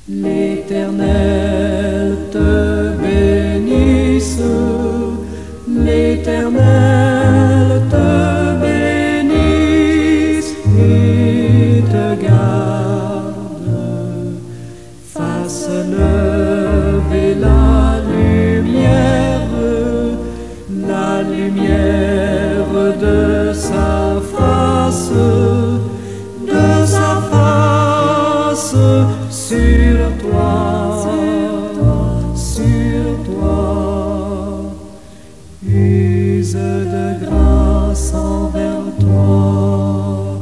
L'Éternel te bénisse, l'Éternel te bénisse et te garde, fasse lever la lumière de sa face sur toi, use de grâce envers toi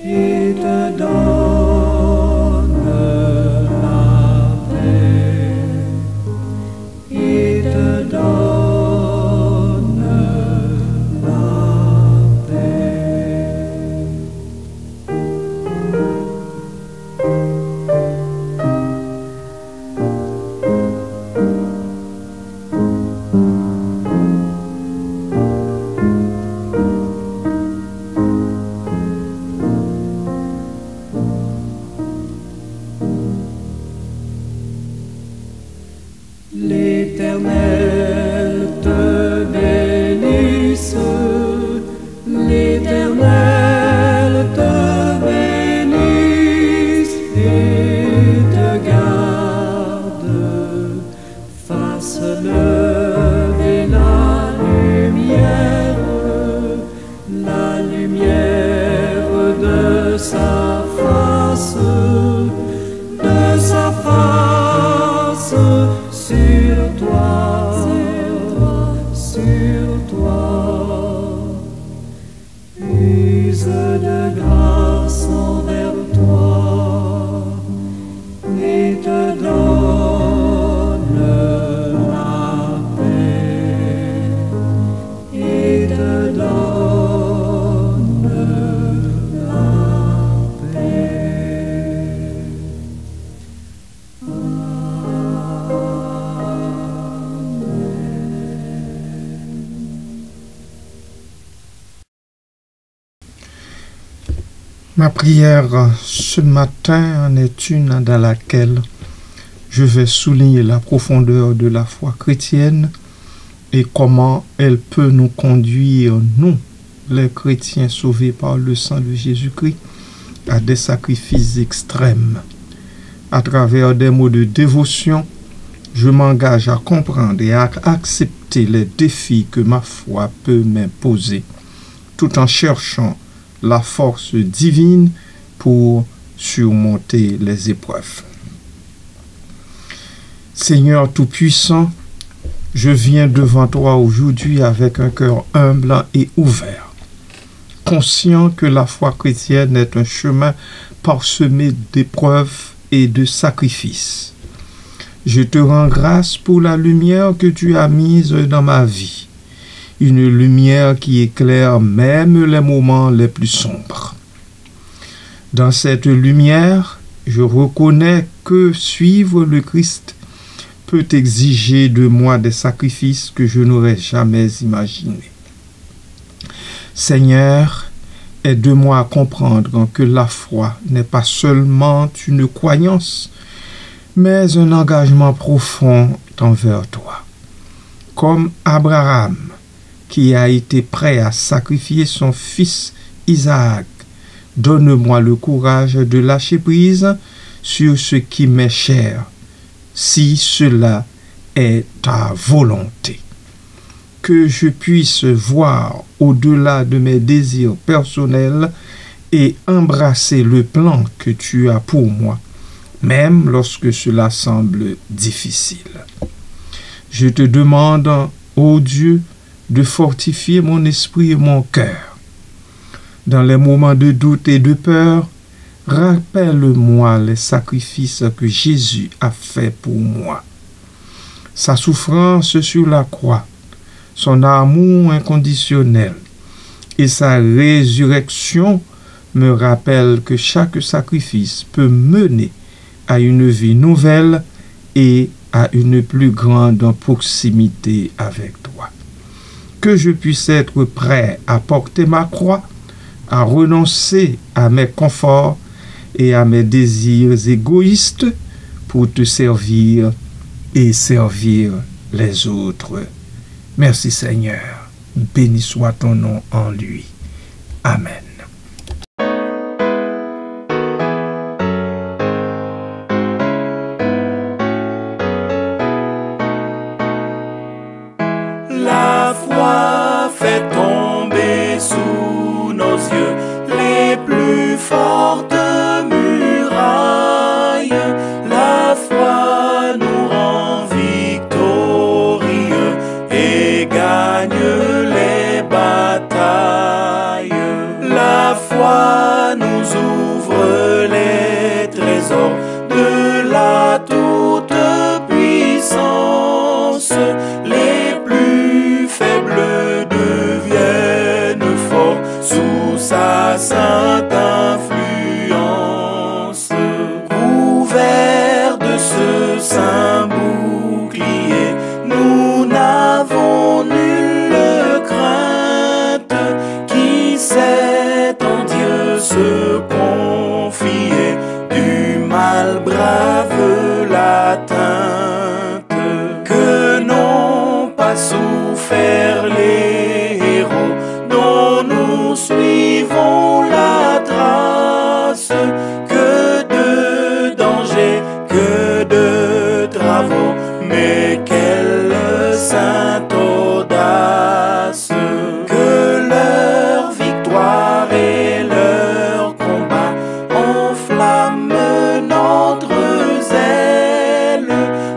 et te donne la paix, et te donne la paix. L'Éternel te bénisse, l'Éternel te bénisse et te garde, fasse lever la lumière de sa face sur toi, use de grâce envers toi et te donne la paix, et te donne la paix. Ma prière ce matin en est une dans laquelle je vais souligner la profondeur de la foi chrétienne et comment elle peut nous conduire, nous, les chrétiens sauvés par le sang de Jésus-Christ, à des sacrifices extrêmes. À travers des mots de dévotion, je m'engage à comprendre et à accepter les défis que ma foi peut m'imposer, tout en cherchant la force divine pour surmonter les épreuves. Seigneur Tout-Puissant, je viens devant toi aujourd'hui avec un cœur humble et ouvert, conscient que la foi chrétienne est un chemin parsemé d'épreuves et de sacrifices. Je te rends grâce pour la lumière que tu as mise dans ma vie, une lumière qui éclaire même les moments les plus sombres. Dans cette lumière, je reconnais que suivre le Christ peut exiger de moi des sacrifices que je n'aurais jamais imaginés. Seigneur, aide-moi à comprendre que la foi n'est pas seulement une croyance, mais un engagement profond envers toi. Comme Abraham, qui a été prêt à sacrifier son fils Isaac, donne-moi le courage de lâcher prise sur ce qui m'est cher, si cela est ta volonté. Que je puisse voir au-delà de mes désirs personnels et embrasser le plan que tu as pour moi, même lorsque cela semble difficile. Je te demande, ô Dieu, de fortifier mon esprit et mon cœur. Dans les moments de doute et de peur, rappelle-moi les sacrifices que Jésus a fait pour moi. Sa souffrance sur la croix, son amour inconditionnel et sa résurrection me rappellent que chaque sacrifice peut mener à une vie nouvelle et à une plus grande proximité avec toi. Que je puisse être prêt à porter ma croix, à renoncer à mes conforts et à mes désirs égoïstes pour te servir et servir les autres. Merci Seigneur. Béni soit ton nom en lui. Amen. La foi fait tomber sous nos yeux les plus fortes murailles. La foi nous rend victorieux et gagne les batailles. La foi nous ouvre les trésors de la toute-puissance. Les plus faibles deviennent forts sous sa sainte influence. Couverts de ce saint bouclier, nous n'avons nulle crainte. Qui sait en Dieu se confier, du mal brave l'atteinte. Que n'ont pas souffert les héros dont nous suivons la trace. Que de dangers, que de travaux, mais quelle sainte audace. Que leur victoire et leur combat enflamment notre zèle.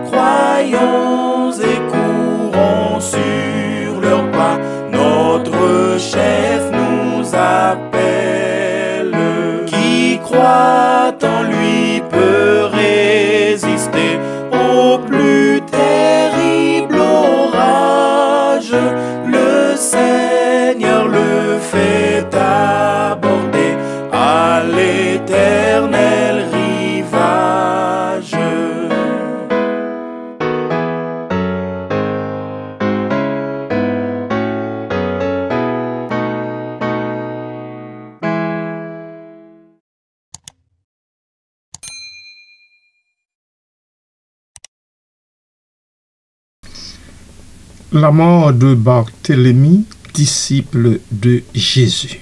Croyons et courons sur leurs pas, notre chef nous appelle. Qui croit en lui peut résister au plus terrible orage. Le Seigneur le fait aborder à l'éternel rivage. La mort de Barthélemy, disciple de Jésus.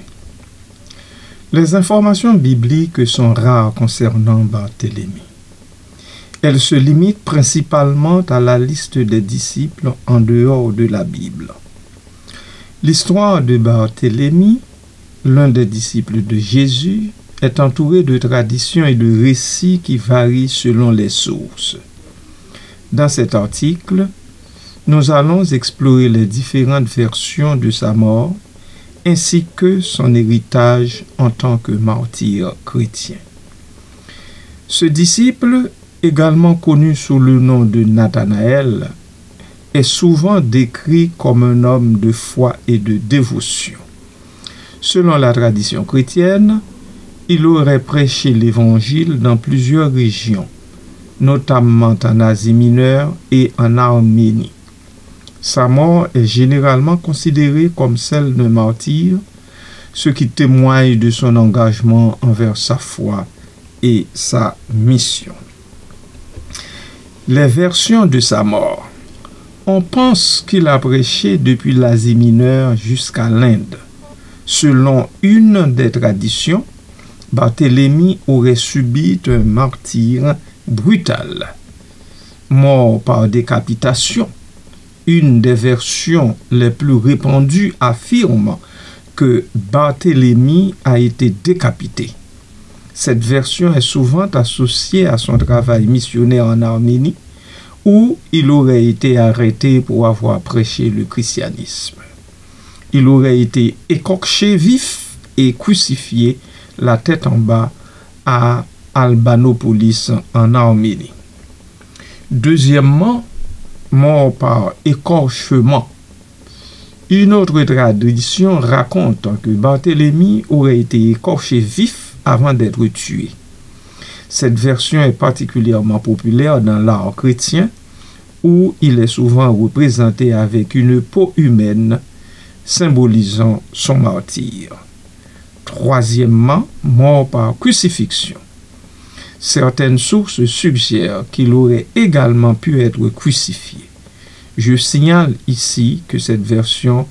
Les informations bibliques sont rares concernant Barthélemy. Elles se limitent principalement à la liste des disciples en dehors de la Bible. L'histoire de Barthélemy, l'un des disciples de Jésus, est entourée de traditions et de récits qui varient selon les sources. Dans cet article, nous allons explorer les différentes versions de sa mort ainsi que son héritage en tant que martyr chrétien. Ce disciple, également connu sous le nom de Nathanaël, est souvent décrit comme un homme de foi et de dévotion. Selon la tradition chrétienne, il aurait prêché l'Évangile dans plusieurs régions, notamment en Asie mineure et en Arménie. Sa mort est généralement considérée comme celle d'un martyr, ce qui témoigne de son engagement envers sa foi et sa mission. Les versions de sa mort. On pense qu'il a prêché depuis l'Asie mineure jusqu'à l'Inde. Selon une des traditions, Barthélemy aurait subi un martyre brutal, mort par décapitation. Une des versions les plus répandues affirme que Barthélemy a été décapité. Cette version est souvent associée à son travail missionnaire en Arménie, où il aurait été arrêté pour avoir prêché le christianisme. Il aurait été écorché vif et crucifié la tête en bas à Albanopolis en Arménie. Deuxièmement, mort par écorchement. Une autre tradition raconte que Barthélemy aurait été écorché vif avant d'être tué. Cette version est particulièrement populaire dans l'art chrétien où il est souvent représenté avec une peau humaine, symbolisant son martyre. Troisièmement, mort par crucifixion. Certaines sources suggèrent qu'il aurait également pu être crucifié. Je signale ici que cette version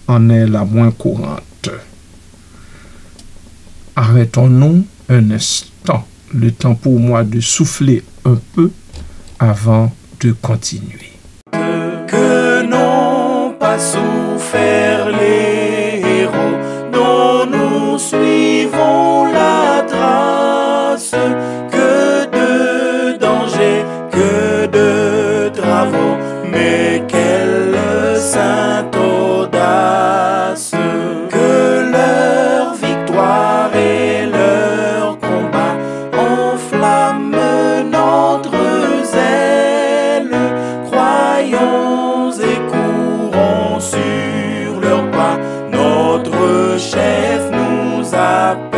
en est la moins courante. Arrêtons-nous un instant, le temps pour moi de souffler un peu avant de continuer. Que n'ont pas souffert les héros dont nous suivons la trace, que de dangers, que de travaux, mais quelle sainte audace, que leur victoire et leur combat enflamment notre zèle. Croyons et courons sur leurs pas, notre chef nous appelle.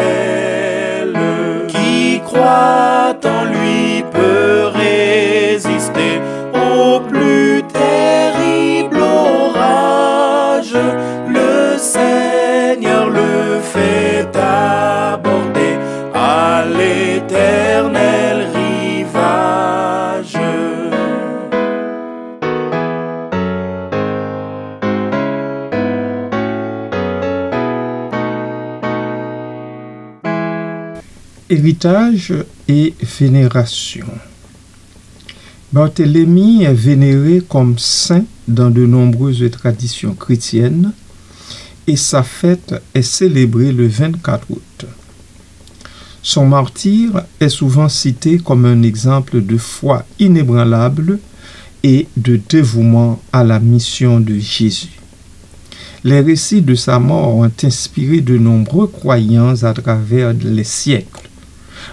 Qui croit en lui peut résister au plus terrible orage. Le Seigneur le fait aborder à l'éternel rivage. Héritage et vénération. Barthélemy est vénéré comme saint dans de nombreuses traditions chrétiennes et sa fête est célébrée le 24 août. Son martyre est souvent cité comme un exemple de foi inébranlable et de dévouement à la mission de Jésus. Les récits de sa mort ont inspiré de nombreux croyants à travers les siècles,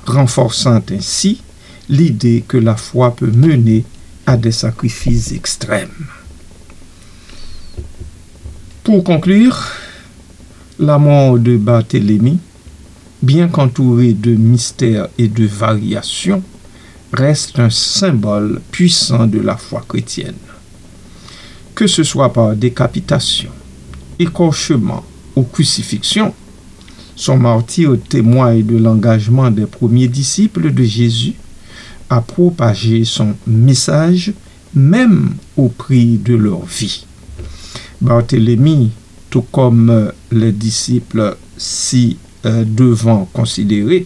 renforçant ainsi l'idée que la foi peut mener à des sacrifices extrêmes. Pour conclure, la mort de Barthélemy, bien qu'entourée de mystères et de variations, reste un symbole puissant de la foi chrétienne. Que ce soit par décapitation, écorchement ou crucifixion, son martyre témoigne de l'engagement des premiers disciples de Jésus à propager son message, même au prix de leur vie. Barthélemy, tout comme les disciples ci-devant considérés,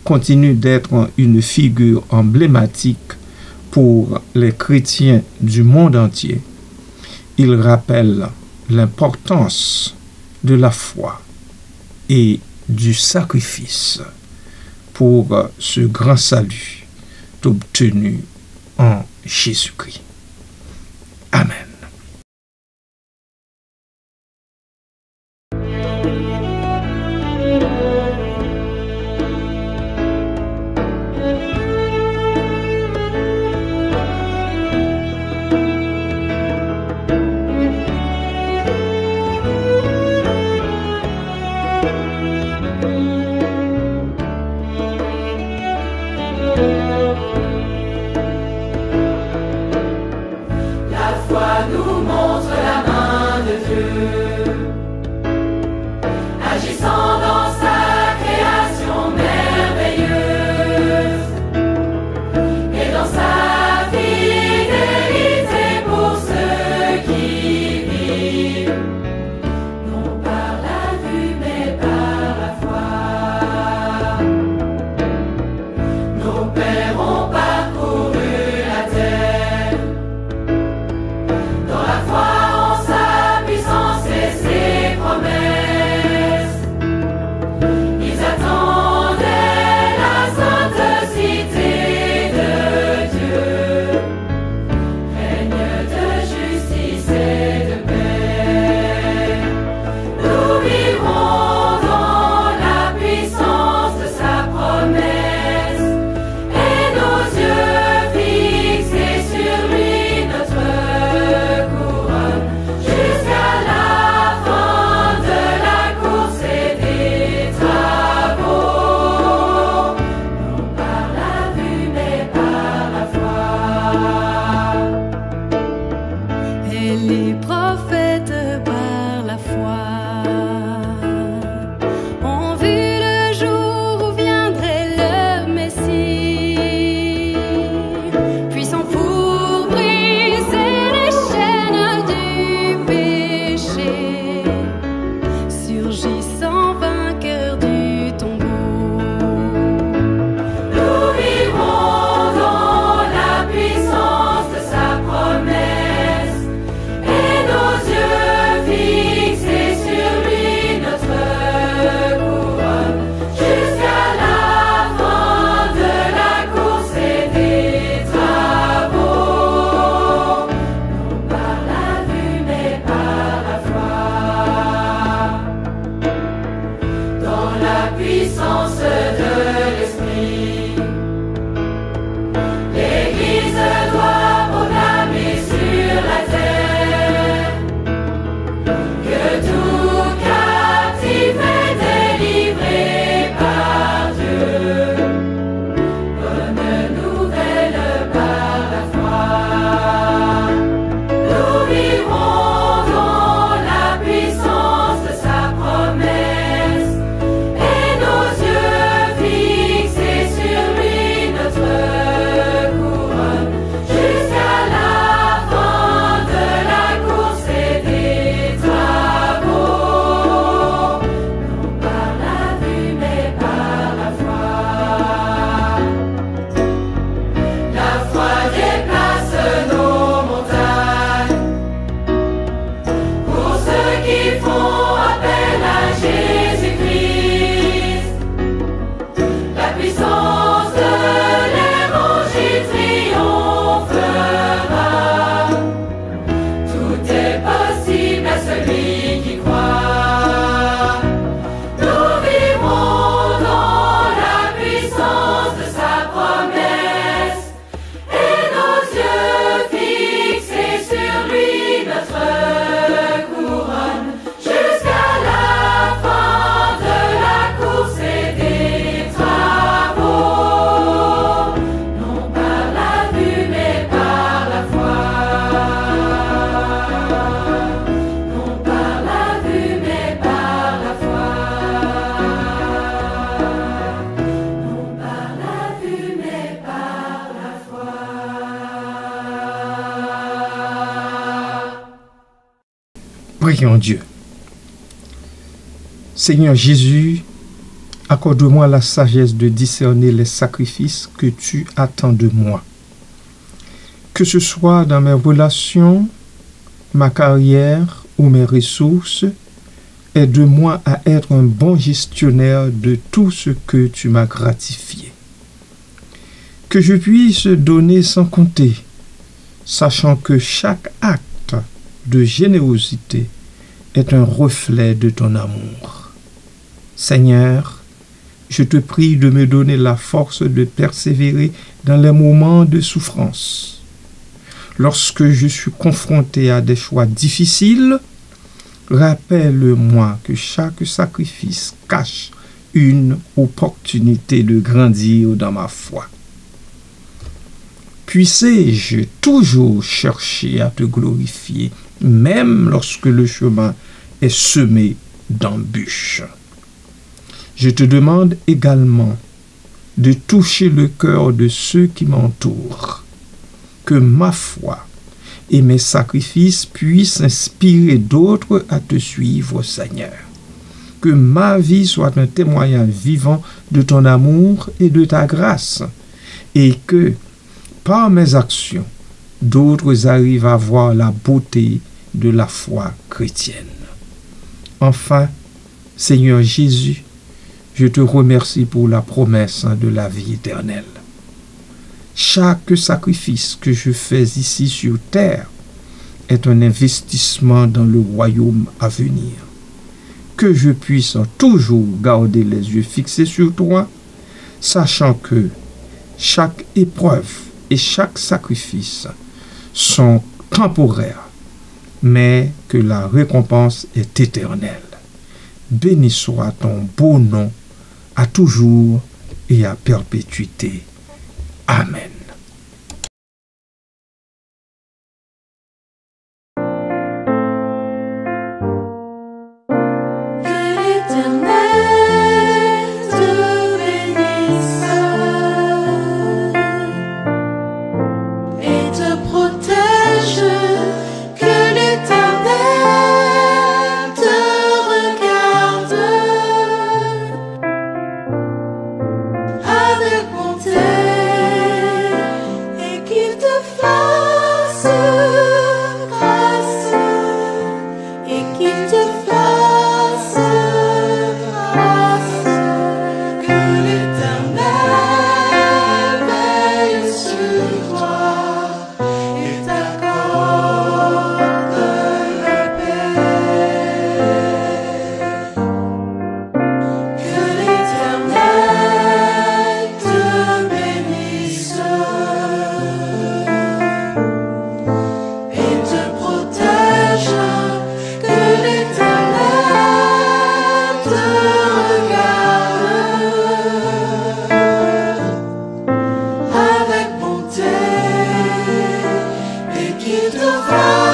continue d'être une figure emblématique pour les chrétiens du monde entier. Il rappelle l'importance de la foi et du sacrifice pour ce grand salut obtenu en Jésus-Christ. Amen. prophètes par la foi ont vu le jour où viendrait le Messie, puissant pour briser les chaînes du péché, surgissant vainqueur du tombeau. Nous vivrons dans la puissance de sa promesse et nos yeux fixés sur lui, notre couronne, jusqu'à la fin de la course et des travaux. Non par la vue mais par la foi, dans la puissance de l'Esprit. L'Église doit proclamer sur la terre que tout captif est délivré par Dieu. Bonne nouvelle par la foi. Nous vivrons dans la puissance de sa promesse et nos yeux fixés sur lui, notre couronne, jusqu'à la fin de la course et des travaux. Non par la vue mais par la foi. La foi déplace nos montagnes. Pour ceux qui font appel à Jésus-Christ, la puissance de l'Évangile triomphera. Tout est possible à celui qui croit. Nous vivrons dans la puissance de sa promesse et nos yeux fixés sur lui, notre couronne, jusqu'à la fin de la course et des travaux. Non par la vue mais par la foi. Non par la vue mais par la foi. Non par la vue mais par la foi. Prions Dieu. Seigneur Jésus, accorde-moi la sagesse de discerner les sacrifices que tu attends de moi. Que ce soit dans mes relations, ma carrière ou mes ressources, aide-moi à être un bon gestionnaire de tout ce que tu m'as gratifié. Que je puisse donner sans compter, sachant que chaque acte de générosité est un reflet de ton amour. Seigneur, je te prie de me donner la force de persévérer dans les moments de souffrance. Lorsque je suis confronté à des choix difficiles, rappelle-moi que chaque sacrifice cache une opportunité de grandir dans ma foi. Puissé-je toujours chercher à te glorifier, même lorsque le chemin est semé d'embûches. Je te demande également de toucher le cœur de ceux qui m'entourent, que ma foi et mes sacrifices puissent inspirer d'autres à te suivre, Seigneur. Que ma vie soit un témoignage vivant de ton amour et de ta grâce, et que, par mes actions, d'autres arrivent à voir la beauté de la foi chrétienne. Enfin, Seigneur Jésus, je te remercie pour la promesse de la vie éternelle. Chaque sacrifice que je fais ici sur terre est un investissement dans le royaume à venir. Que je puisse toujours garder les yeux fixés sur toi, sachant que chaque épreuve et chaque sacrifice sont temporaires, mais que la récompense est éternelle. Béni soit ton beau nom, à toujours et à perpétuité. Amen. t'ouvre